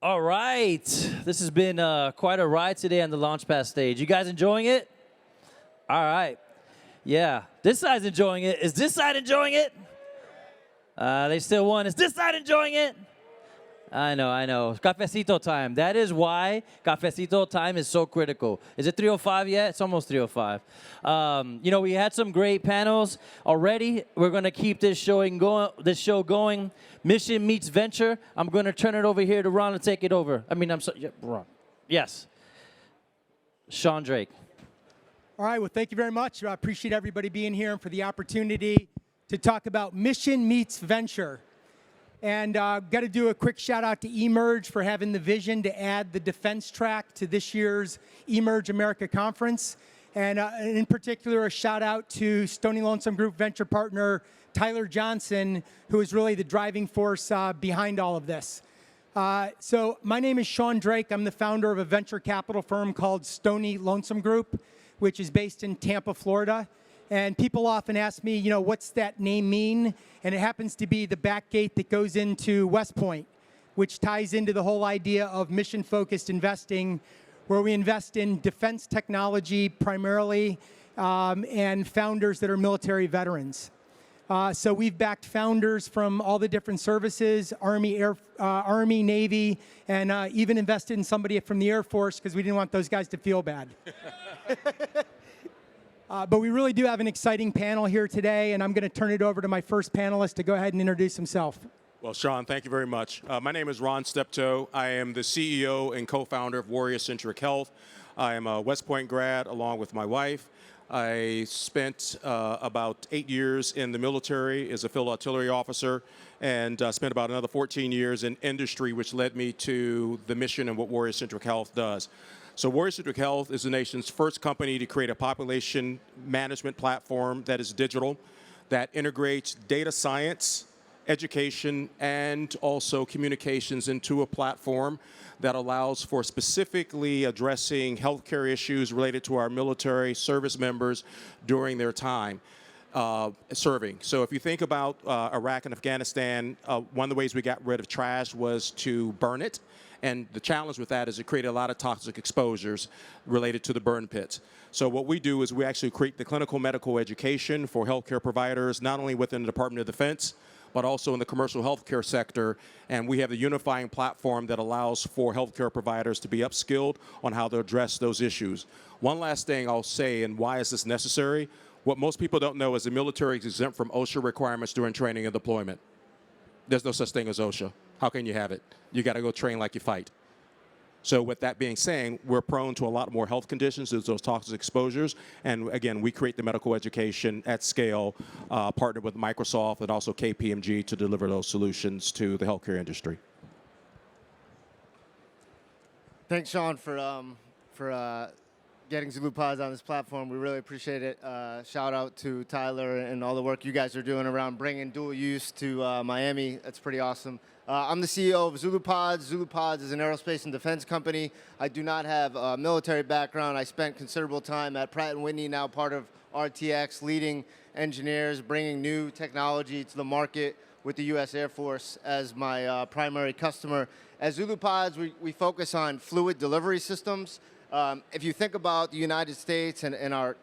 All right. This has been quite a ride today on the Launchpad stage. You guys enjoying it? All right. Yeah. This side's enjoying it. Is this side enjoying it? They still won. Is this side enjoying it? I know. Cafecito time. That is why cafecito time is so critical. Is it 3:05 yet? It's almost 3:05. We had some great panels already. We're going to keep this show going. Mission meets venture. I'm going to turn it over here to Ron and take it over. Ron. Yes. Sean Drake. All right. Well, thank you very much. I appreciate everybody being here and for the opportunity to talk about mission meets venture. And got to do a quick shout out to eMERGE for having the vision to add the defense track to this year's eMERGE America conference. And in particular, a shout out to Stony Lonesome Group venture partner Tyler Johnson, who is really the driving force behind all of this. So my name is Sean Drake. I'm the founder of a venture capital firm called Stony Lonesome Group, which is based in Tampa, Florida. And people often ask me, what's that name mean? And it happens to be the back gate that goes into West Point, which ties into the whole idea of mission-focused investing, where we invest in defense technology primarily, and founders that are military veterans. So we've backed founders from all the different services, Army, Navy, and even invested in somebody from the Air Force because we didn't want those guys to feel bad. But we really do have an exciting panel here today, and I'm going to turn it over to my first panelist to go ahead and introduce himself. Well, Sean, thank you very much. My name is Ron Steptoe. I am the CEO and co-founder of Warrior Centric Health. I am a West Point grad along with my wife. I spent about 8 years in the military as a field artillery officer and spent about another 14 years in industry, which led me to the mission and what Warrior Centric Health does. So Warrior Centric Health is the nation's first company to create a population management platform that is digital, that integrates data science, education, and also communications into a platform that allows for specifically addressing healthcare issues related to our military service members during their time serving. So if you think about Iraq and Afghanistan, one of the ways we got rid of trash was to burn it. And the challenge with that is it created a lot of toxic exposures related to the burn pits. So what we do is we actually create the clinical medical education for healthcare providers, not only within the Department of Defense, but also in the commercial healthcare sector. And we have the unifying platform that allows for healthcare providers to be upskilled on how to address those issues. One last thing I'll say, and why is this necessary? What most people don't know is the military is exempt from OSHA requirements during training and deployment. There's no such thing as OSHA. How can you have it? You got to go train like you fight. So with that being said, we're prone to a lot more health conditions, those toxic exposures. And again, we create the medical education at scale, partnered with Microsoft and also KPMG to deliver those solutions to the healthcare industry. Thanks, Sean, for getting Zulu Pods on this platform. We really appreciate it. Shout out to Tyler and all the work you guys are doing around bringing dual use to Miami. That's pretty awesome. I'm the CEO of Zulu Pods. Zulu Pods is an aerospace and defense company. I do not have a military background. I spent considerable time at Pratt & Whitney, now part of RTX, leading engineers, bringing new technology to the market with the U.S. Air Force as my primary customer. At Zulu Pods, we focus on fluid delivery systems. If you think about the United States and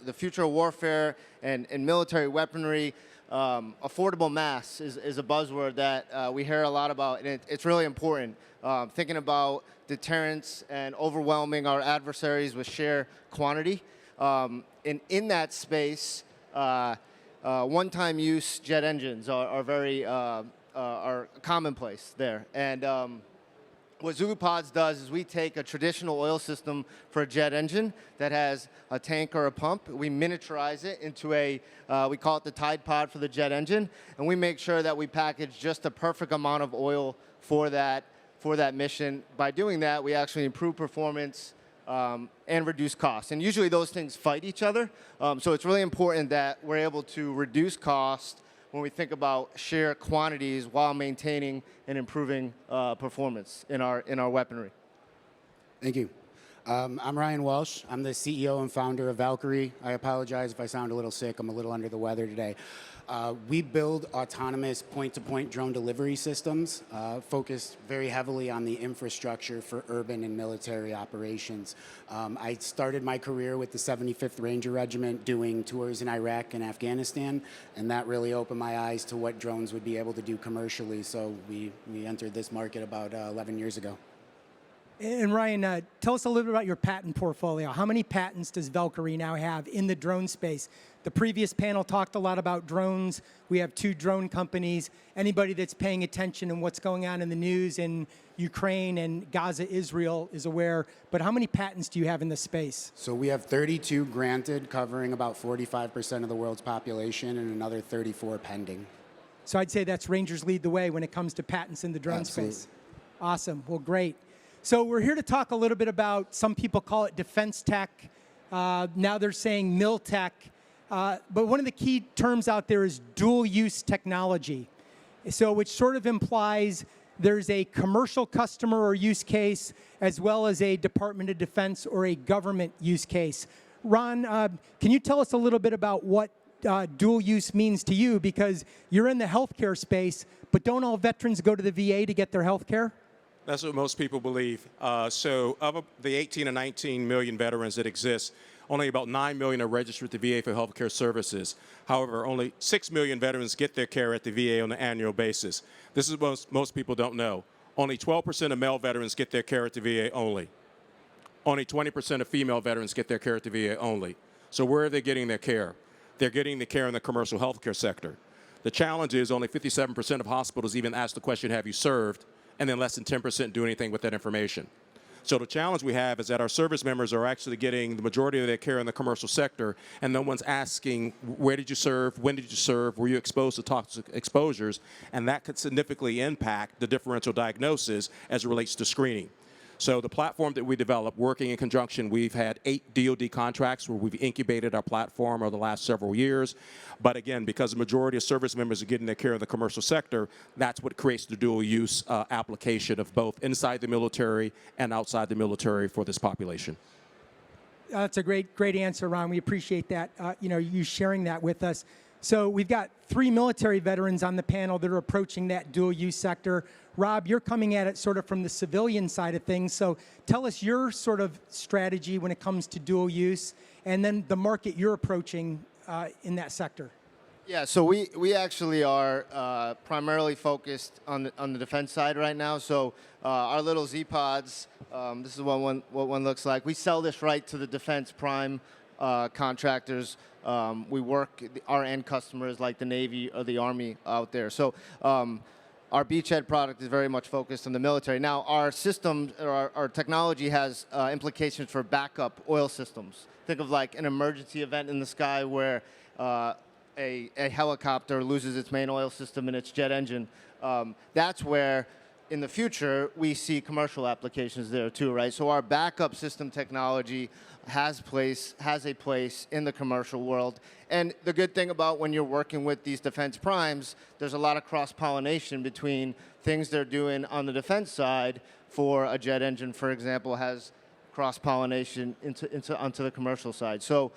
the future of warfare and military weaponry, affordable mass is a buzzword that we hear a lot about, and it's really important. Thinking about deterrence and overwhelming our adversaries with sheer quantity. And in that space, one-time use jet engines are very are commonplace there. And what Zulu Pods does is we take a traditional oil system for a jet engine that has a tank or a pump. We miniaturize it into we call it the Tide Pod for the jet engine, and we make sure that we package just the perfect amount of oil for that mission. By doing that, we actually improve performance and reduce costs. And usually those things fight each other. So it's really important that we're able to reduce cost when we think about sheer quantities while maintaining and improving performance in our weaponry. Thank you. I'm Ryan Walsh. I'm the CEO and founder of Valqari. I apologize if I sound a little sick. I'm a little under the weather today. We build autonomous point-to-point drone delivery systems, focused very heavily on the infrastructure for urban and military operations. I started my career with the 75th Ranger Regiment doing tours in Iraq and Afghanistan, and that really opened my eyes to what drones would be able to do commercially. So we entered this market about 11 years ago. And Ryan, tell us a little bit about your patent portfolio. How many patents does Valqari now have in the drone space? The previous panel talked a lot about drones. We have 2 drone companies. Anybody that's paying attention and what's going on in the news in Ukraine and Gaza, Israel is aware. But how many patents do you have in this space? So we have 32 granted, covering about 45% of the world's population, and another 34 pending. So I'd say that's Rangers lead the way when it comes to patents in the drone space. Awesome. Well, great. So we're here to talk a little bit about, some people call it defense tech. Now they're saying mil tech. But one of the key terms out there is dual use technology. So which sort of implies there's a commercial customer or use case as well as a Department of Defense or a government use case. Ron, can you tell us a little bit about what dual use means to you? Because you're in the healthcare space, but don't all veterans go to the VA to get their health care? That's what most people believe. So of the 18 to 19 million veterans that exist, only about 9 million are registered with the VA for healthcare services. However, only 6 million veterans get their care at the VA on an annual basis. This is what most people don't know. Only 12% of male veterans get their care at the VA only. Only 20% of female veterans get their care at the VA only. So where are they getting their care? They're getting the care in the commercial healthcare sector. The challenge is only 57% of hospitals even ask the question, have you served? And then less than 10% do anything with that information. So the challenge we have is that our service members are actually getting the majority of their care in the commercial sector, and no one's asking, where did you serve, when did you serve, were you exposed to toxic exposures, and that could significantly impact the differential diagnosis as it relates to screening. So the platform that we developed, working in conjunction, we've had 8 DoD contracts where we've incubated our platform over the last several years. But again, because the majority of service members are getting their care in the commercial sector, that's what creates the dual use application of both inside the military and outside the military for this population. That's a great answer, Ron. We appreciate that, you sharing that with us. So we've got 3 military veterans on the panel that are approaching that dual use sector. Rob, you're coming at it sort of from the civilian side of things. So tell us your sort of strategy when it comes to dual use, and then the market you're approaching in that sector. Yeah, so we actually are primarily focused on the defense side right now. So our little Z Pods, this is what one looks like. We sell this right to the defense prime contractors. We work our end customers like the Navy or the Army out there. So our beachhead product is very much focused on the military. Now our system, or our technology has implications for backup oil systems. Think of like an emergency event in the sky where a helicopter loses its main oil system and its jet engine. That's where in the future we see commercial applications there too, right? So our backup system technology has a place in the commercial world. And the good thing about when you're working with these defense primes, there's a lot of cross-pollination between things they're doing on the defense side. For a jet engine, for example, has cross-pollination onto the commercial side. So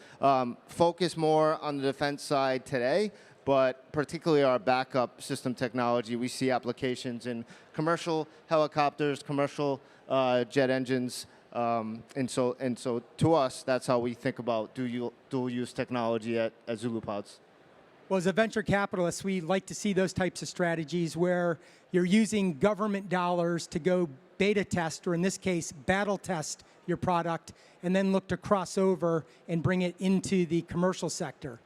focus more on the defense side today, but particularly our backup system technology, we see applications in commercial helicopters, commercial jet engines, and so to us, that's how we think about dual-use technology at Zulu Pods. Well, as a venture capitalist, we like to see those types of strategies where you're using government dollars to go beta test, or in this case, battle test your product, and then look to cross over and bring it into the commercial sector.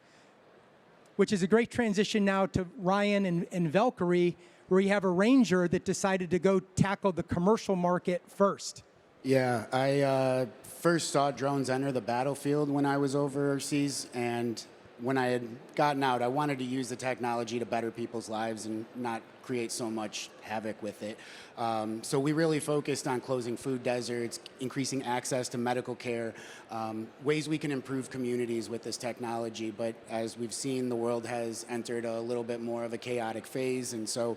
Which is a great transition now to Ryan and Valqari, where you have a Ranger that decided to go tackle the commercial market first. Yeah, I first saw drones enter the battlefield when I was overseas, and when I had gotten out, I wanted to use the technology to better people's lives and not create so much havoc with it. So we really focused on closing food deserts, increasing access to medical care, ways we can improve communities with this technology. But as we've seen, the world has entered a little bit more of a chaotic phase, and so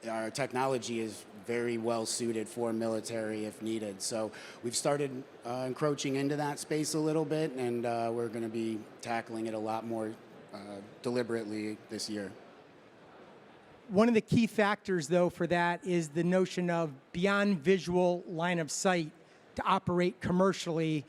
our technology is very well suited for military if needed. So we've started encroaching into that space a little bit, and we're going to be tackling it a lot more deliberately this year. One of the key factors, though, for that is the notion of beyond visual line of sight to operate commercially.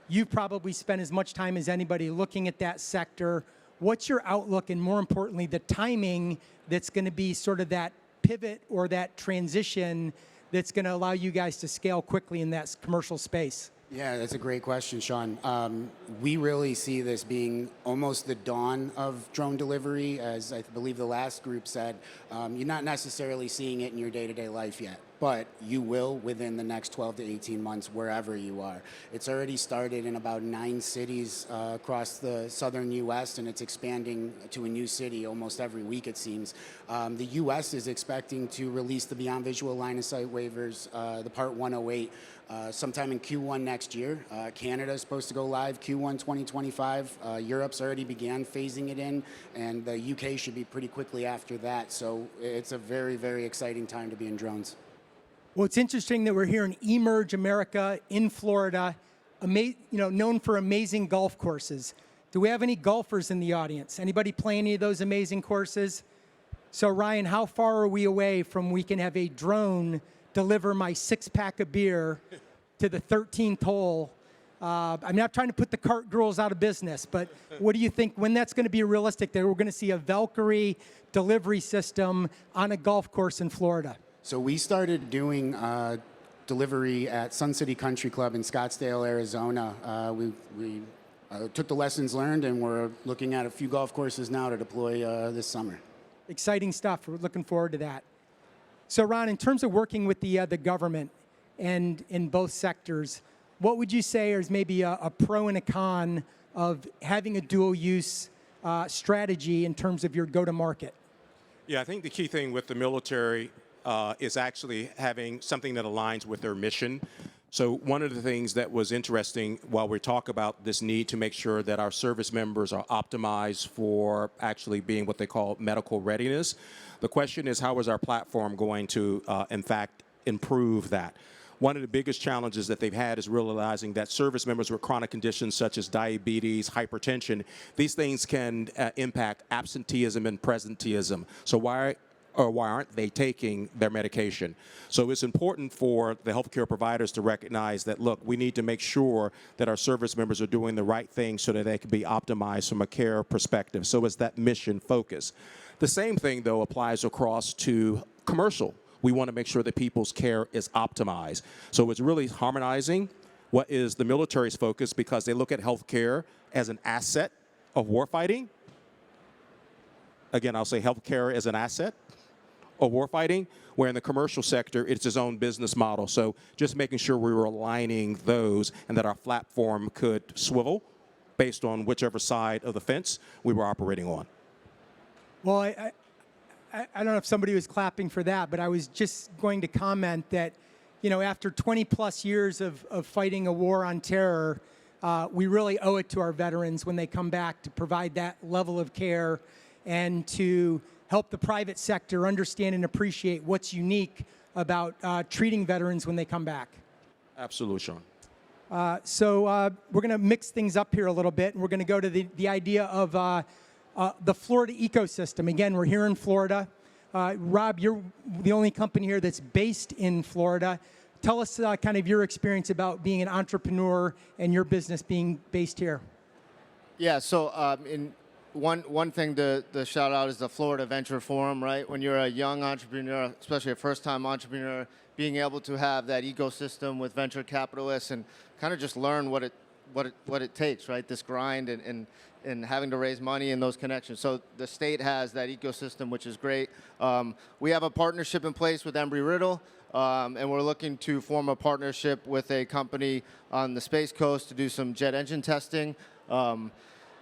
You've probably spent as much time as anybody looking at that sector. What's your outlook, and more importantly, the timing that's going to be sort of that pivot or that transition that's going to allow you guys to scale quickly in that commercial space? Yeah, that's a great question, Sean. We really see this being almost the dawn of drone delivery. As I believe the last group said, you're not necessarily seeing it in your day-to-day life yet, but you will within the next 12 to 18 months wherever you are. It's already started in about 9 cities across the southern U.S., and it's expanding to a new city almost every week, it seems. The U.S. is expecting to release the Beyond Visual Line of Sight waivers, the Part 108, sometime in Q1 next year. Canada is supposed to go live Q1 2025. Europe's already began phasing it in, and the UK should be pretty quickly after that. So it's a very, very exciting time to be in drones. Well, it's interesting that we're here in Emerge America in Florida, known for amazing golf courses. Do we have any golfers in the audience? Anybody play any of those amazing courses? So Ryan, how far are we away from we can have a drone deliver my 6-pack of beer to the 13th hole? I'm not trying to put the cart girls out of business, but what do you think when that's going to be realistic, that we're going to see a Valqari delivery system on a golf course in Florida? So we started doing delivery at Sun City Country Club in Scottsdale, Arizona. We took the lessons learned, and we're looking at a few golf courses now to deploy this summer. Exciting stuff. We're looking forward to that. So Ron, in terms of working with the government and in both sectors, what would you say is maybe a pro and a con of having a dual-use strategy in terms of your go-to-market? Yeah, I think the key thing with the military is actually having something that aligns with their mission. So one of the things that was interesting while we talk about this need to make sure that our service members are optimized for actually being what they call medical readiness, the question is, how is our platform going to, in fact, improve that? One of the biggest challenges that they've had is realizing that service members with chronic conditions such as diabetes, hypertension, these things can impact absenteeism and presenteeism. So why aren't they taking their medication? So it's important for the healthcare providers to recognize that, look, we need to make sure that our service members are doing the right thing so that they can be optimized from a care perspective. So it's that mission focus. The same thing, though, applies across to commercial. We want to make sure that people's care is optimized. So it's really harmonizing what is the military's focus, because they look at healthcare as an asset of warfighting. Again, I'll say healthcare as an asset of warfighting, where in the commercial sector, it's its own business model. So just making sure we were aligning those and that our platform could swivel based on whichever side of the fence we were operating on. Well, I don't know if somebody was clapping for that, but I was just going to comment that, after 20 plus years of fighting a war on terror, we really owe it to our veterans when they come back to provide that level of care and to help the private sector understand and appreciate what's unique about treating veterans when they come back. Absolutely, Sean. So we're going to mix things up here a little bit, and we're going to go to the idea of the Florida ecosystem. Again, we're here in Florida. Rob, you're the only company here that's based in Florida. Tell us kind of your experience about being an entrepreneur and your business being based here. Yeah, so one thing to shout out is the Florida Venture Forum, right? When you're a young entrepreneur, especially a first-time entrepreneur, being able to have that ecosystem with venture capitalists and kind of just learn what it takes, right? This grind and having to raise money and those connections. So the state has that ecosystem, which is great. We have a partnership in place with Embry-Riddle, and we're looking to form a partnership with a company on the Space Coast to do some jet engine testing.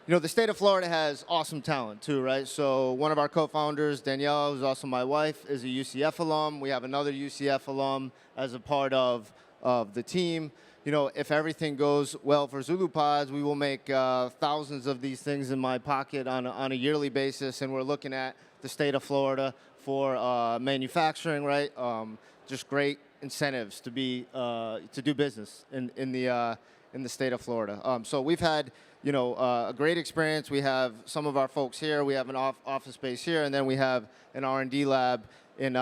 The state of Florida has awesome talent too, right? So one of our co-founders, Danielle, who's also my wife, is a UCF alum. We have another UCF alum as a part of the team. If everything goes well for Zulu Pods, we will make thousands of these things in my pocket on a yearly basis, and we're looking at the state of Florida for manufacturing, right? Just great incentives to do business in the state of Florida. So we've had a great experience. We have some of our folks here. We have an office space here, and then we have an R&D lab in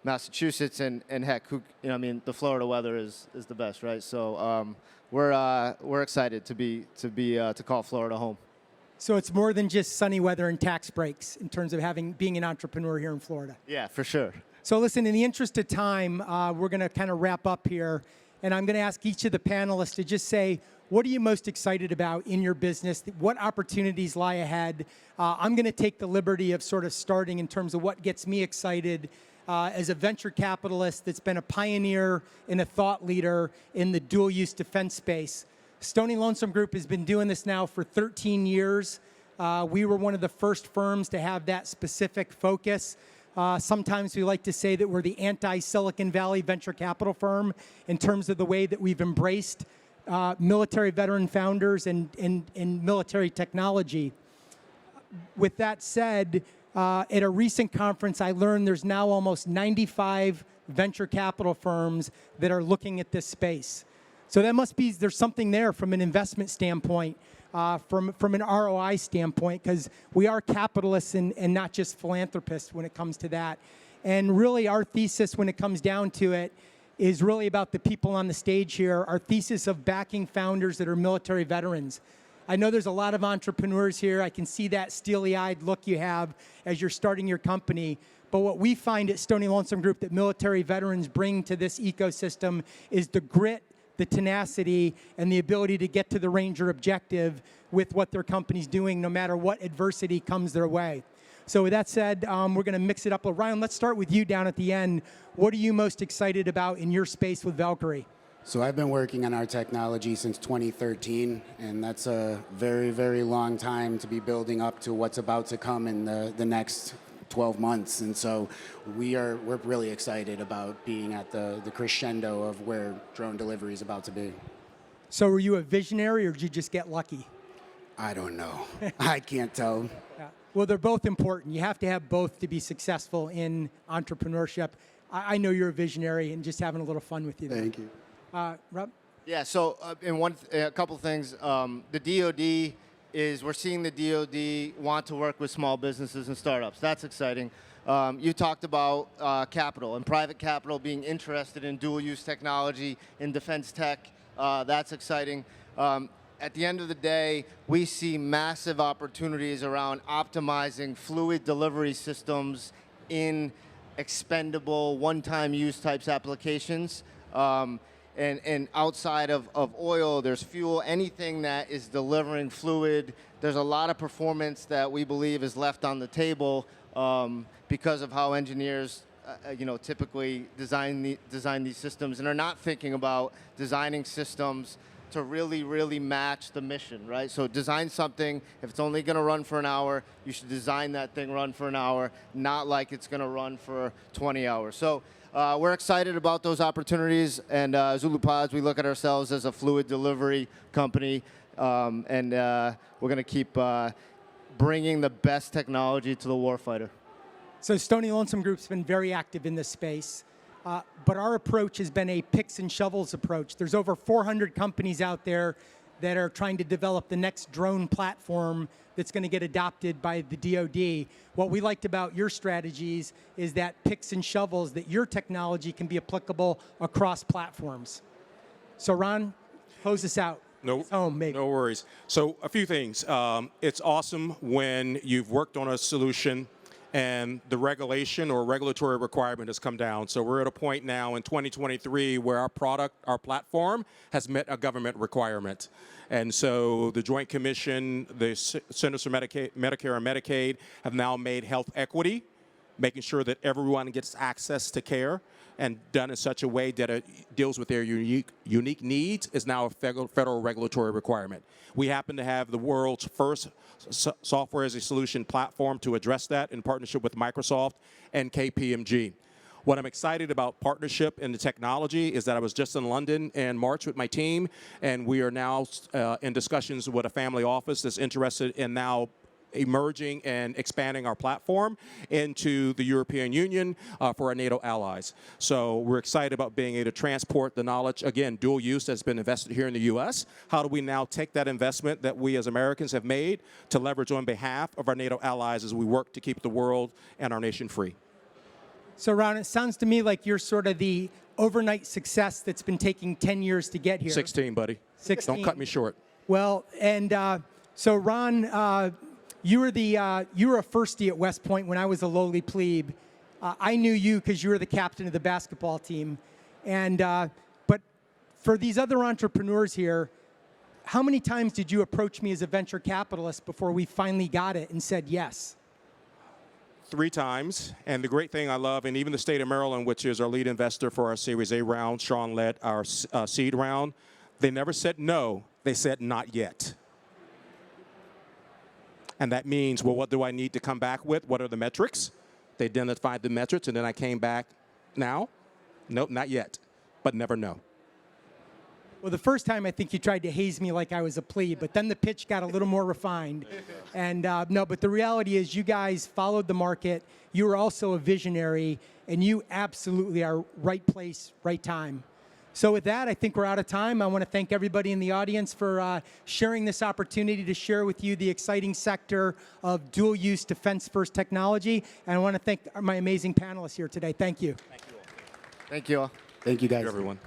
Massachusetts. And heck, the Florida weather is the best, right? So we're excited to call Florida home. So it's more than just sunny weather and tax breaks in terms of being an entrepreneur here in Florida. Yeah, for sure. So listen, in the interest of time, we're going to kind of wrap up here. And I'm going to ask each of the panelists to just say, what are you most excited about in your business? What opportunities lie ahead? I'm going to take the liberty of sort of starting in terms of what gets me excited as a venture capitalist that's been a pioneer and a thought leader in the dual-use defense space. Stony Lonesome Group has been doing this now for 13 years. We were one of the first firms to have that specific focus. Sometimes we like to say that we're the anti-Silicon Valley venture capital firm in terms of the way that we've embraced military veteran founders and military technology. With that said, at a recent conference, I learned there's now almost 95 venture capital firms that are looking at this space. So there's something there from an investment standpoint, from an ROI standpoint, because we are capitalists and not just philanthropists when it comes to that. And really our thesis when it comes down to it is really about the people on the stage here, our thesis of backing founders that are military veterans. I know there's a lot of entrepreneurs here. I can see that steely-eyed look you have as you're starting your company. But what we find at Stony Lonesome Group that military veterans bring to this ecosystem is the grit, the tenacity, and the ability to get to the Ranger objective with what their company's doing, no matter what adversity comes their way. So with that said, we're going to mix it up. Well, Ryan, let's start with you down at the end. What are you most excited about in your space with Valqari? So I've been working on our technology since 2013, and that's a very, very long time to be building up to what's about to come in the next 12 months. And so we're really excited about being at the crescendo of where drone delivery is about to be. So were you a visionary, or did you just get lucky? I don't know. I can't tell. Yeah. Well, they're both important. You have to have both to be successful in entrepreneurship. I know you're a visionary and just having a little fun with you there. Thank you. Rob? Yeah, so a couple things. The DoD we're seeing the DoD want to work with small businesses and startups. That's exciting. You talked about capital and private capital being interested in dual-use technology, in defense tech. That's exciting. At the end of the day, we see massive opportunities around optimizing fluid delivery systems in expendable, one-time use types applications. And outside of oil, there's fuel, anything that is delivering fluid. There's a lot of performance that we believe is left on the table because of how engineers typically design these systems and are not thinking about designing systems to really, really match the mission, right? So design something, if it's only going to run for an hour, you should design that thing run for an hour, not like it's going to run for 20 hours. So we're excited about those opportunities, and Zulu Pods, we look at ourselves as a fluid delivery company, and we're going to keep bringing the best technology to the warfighter. So Stony Lonesome Group's been very active in this space, but our approach has been a picks and shovels approach. There's over 400 companies out there that are trying to develop the next drone platform that's going to get adopted by the DoD. What we liked about your strategies is that picks and shovels, that your technology can be applicable across platforms. So Ron, close this out. No, maybe. No worries. So a few things. It's awesome when you've worked on a solution and the regulation or regulatory requirement has come down. So we're at a point now in 2023 where our platform has met a government requirement. And so the Joint Commission, the Centers for Medicare and Medicaid have now made health equity, making sure that everyone gets access to care and done in such a way that it deals with their unique needs is now a federal regulatory requirement. We happen to have the world's first software as a solution platform to address that in partnership with Microsoft and KPMG. What I'm excited about partnership in the technology is that I was just in London in March with my team, and we are now in discussions with a family office that's interested in now emerging and expanding our platform into the European Union for our NATO allies. So we're excited about being able to transport the knowledge, again, dual use that's been invested here in the U.S. How do we now take that investment that we as Americans have made to leverage on behalf of our NATO allies as we work to keep the world and our nation free? So, Ron, it sounds to me like you're sort of the overnight success that's been taking 10 years to get here. 16, buddy. 16. Don't cut me short. Well, and so, Ron, you were a firstie at West Point when I was a lowly plebe. I knew you because you were the captain of the basketball team. And but for these other entrepreneurs here, how many times did you approach me as a venture capitalist before we finally got it and said yes? 3 times. And the great thing I love, and even the state of Maryland, which is our lead investor for our Series A round, Sean led our seed round, they never said no. They said not yet. And that means, well, what do I need to come back with? What are the metrics? They identified the metrics, and then I came back now. Nope, not yet, but never know. Well, the first time I think you tried to haze me like I was a plebe, but then the pitch got a little more refined. And no, but the reality is you guys followed the market. You were also a visionary, and you absolutely are right place, right time. So with that, I think we're out of time. I want to thank everybody in the audience for sharing this opportunity to share with you the exciting sector of dual-use defense-first technology. And I want to thank my amazing panelists here today. Thank you. Thank you all. Thank you, guys. Thank you, everyone.